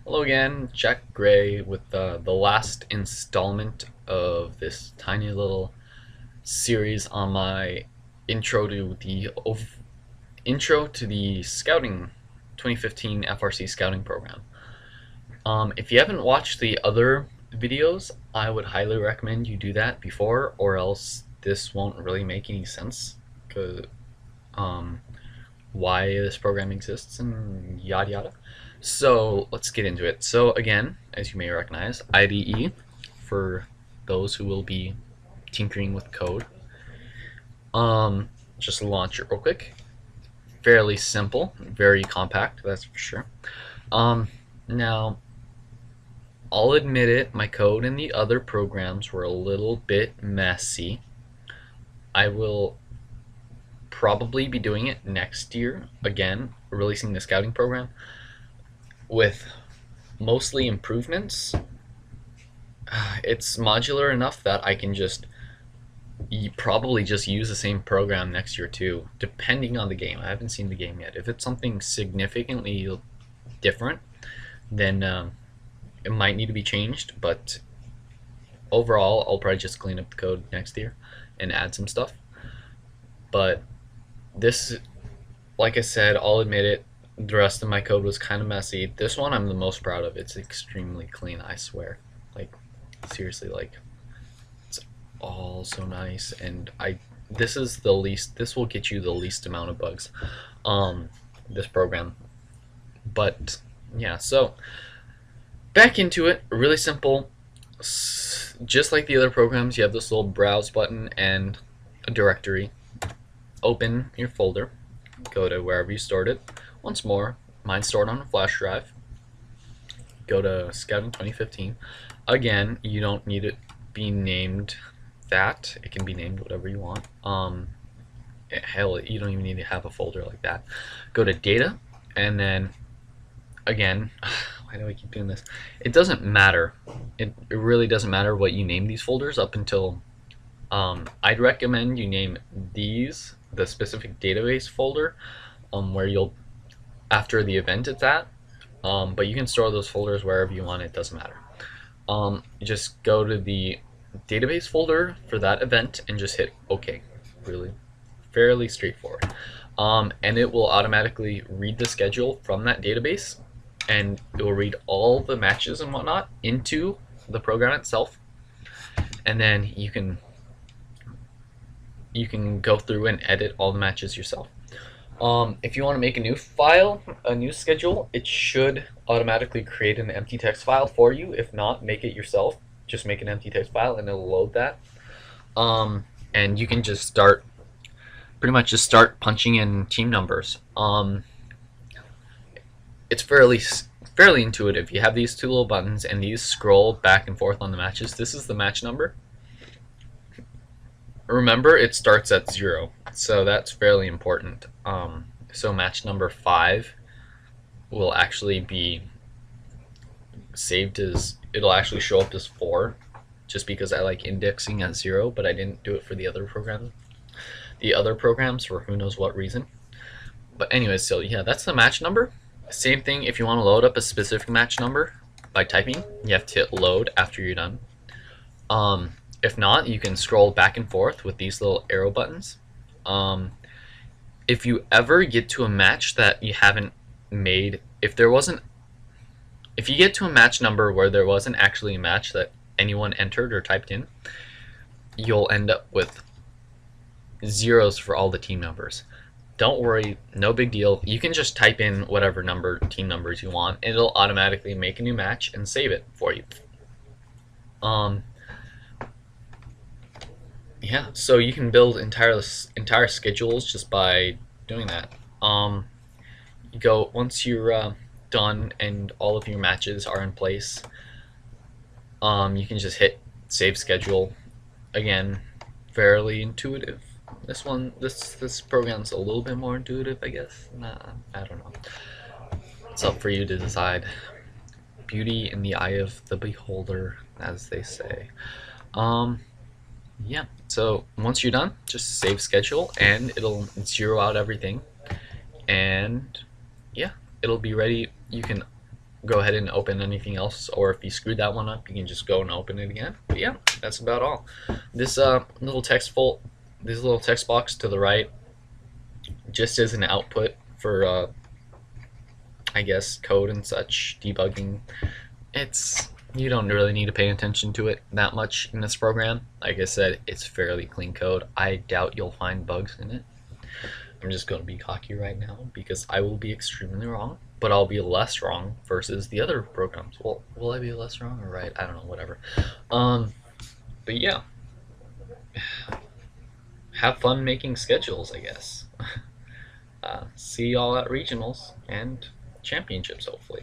Hello again, Jack Gray with the last installment of this tiny little series on my intro to the scouting 2015 FRC scouting program. If you haven't watched the other videos, I would highly recommend you do that before, or else this won't really make any sense. Cause why this program exists and yada yada. So let's get into it. So again, as you may recognize, IDE for those who will be tinkering with code. Just launch it real quick. Fairly simple, very compact, that's for sure. Now, I'll admit it, my code in the other programs were a little bit messy. I will probably be doing it next year, again, releasing the scouting program with mostly improvements. It's modular enough that I can probably just use the same program next year too, depending on the game. I haven't seen the game yet. If it's something significantly different, then it might need to be changed, but overall I'll probably just clean up the code next year and add some stuff. But this, like I said, I'll admit it, the rest of my code was kind of messy. This one I'm the most proud of. It's extremely clean, I swear. Like, seriously, like, it's all so nice. And this will get you the least amount of bugs, this program. But yeah, so back into it. Really simple. Just like the other programs, you have this little browse button and a directory. Open your folder, go to wherever you stored it. Once more, mine's stored on a flash drive. Go to Scouting 2015. Again, you don't need it be named that. It can be named whatever you want. Hell, you don't even need to have a folder like that. Go to Data, and then again, why do I keep doing this? It doesn't matter. It really doesn't matter what you name these folders up until I'd recommend you name these the specific database folder where you'll after the event it's at, but you can store those folders wherever you want. It doesn't matter. You just go to the database folder for that event and just hit OK. Really fairly straightforward, and it will automatically read the schedule from that database, and it will read all the matches and whatnot into the program itself, and then you can go through and edit all the matches yourself. If you want to make a new file, a new schedule, it should automatically create an empty text file for you. If not, make it yourself. Just make an empty text file and it'll load that. And you can just pretty much start punching in team numbers. It's fairly intuitive. You have these two little buttons and these scroll back and forth on the matches. This is the match number. Remember, it starts at 0, so that's fairly important. So match number 5 will actually be saved as, it'll actually show up as 4, just because I like indexing at 0, but I didn't do it for the other programs. The other programs, for who knows what reason. But anyways, so yeah, that's the match number. Same thing, if you want to load up a specific match number by typing, you have to hit load after you're done. If not, you can scroll back and forth with these little arrow buttons. If you ever get to a match that you haven't made, if you get to a match number where there wasn't actually a match that anyone entered or typed in, you'll end up with zeros for all the team numbers. Don't worry, no big deal. You can just type in whatever team numbers you want, and it'll automatically make a new match and save it for you. Yeah, so you can build entire schedules just by doing that. Once you're done and all of your matches are in place, you can just hit save schedule. Again, fairly intuitive. This program's a little bit more intuitive, I guess. Nah, I don't know. It's up for you to decide. Beauty in the eye of the beholder, as they say. Yeah, so once you're done, just save schedule and it'll zero out everything, and yeah, it'll be ready. You can go ahead and open anything else, or if you screwed that one up, you can just go and open it again. But yeah, that's about all. This little this little text box to the right, just as an output for I guess code and such debugging. You don't really need to pay attention to it that much in this program. Like I said, it's fairly clean code. I doubt you'll find bugs in it. I'm just going to be cocky right now because I will be extremely wrong, but I'll be less wrong versus the other programs. Well, will I be less wrong or right? I don't know, whatever. But yeah, have fun making schedules, I guess. See y'all at regionals and championships, hopefully.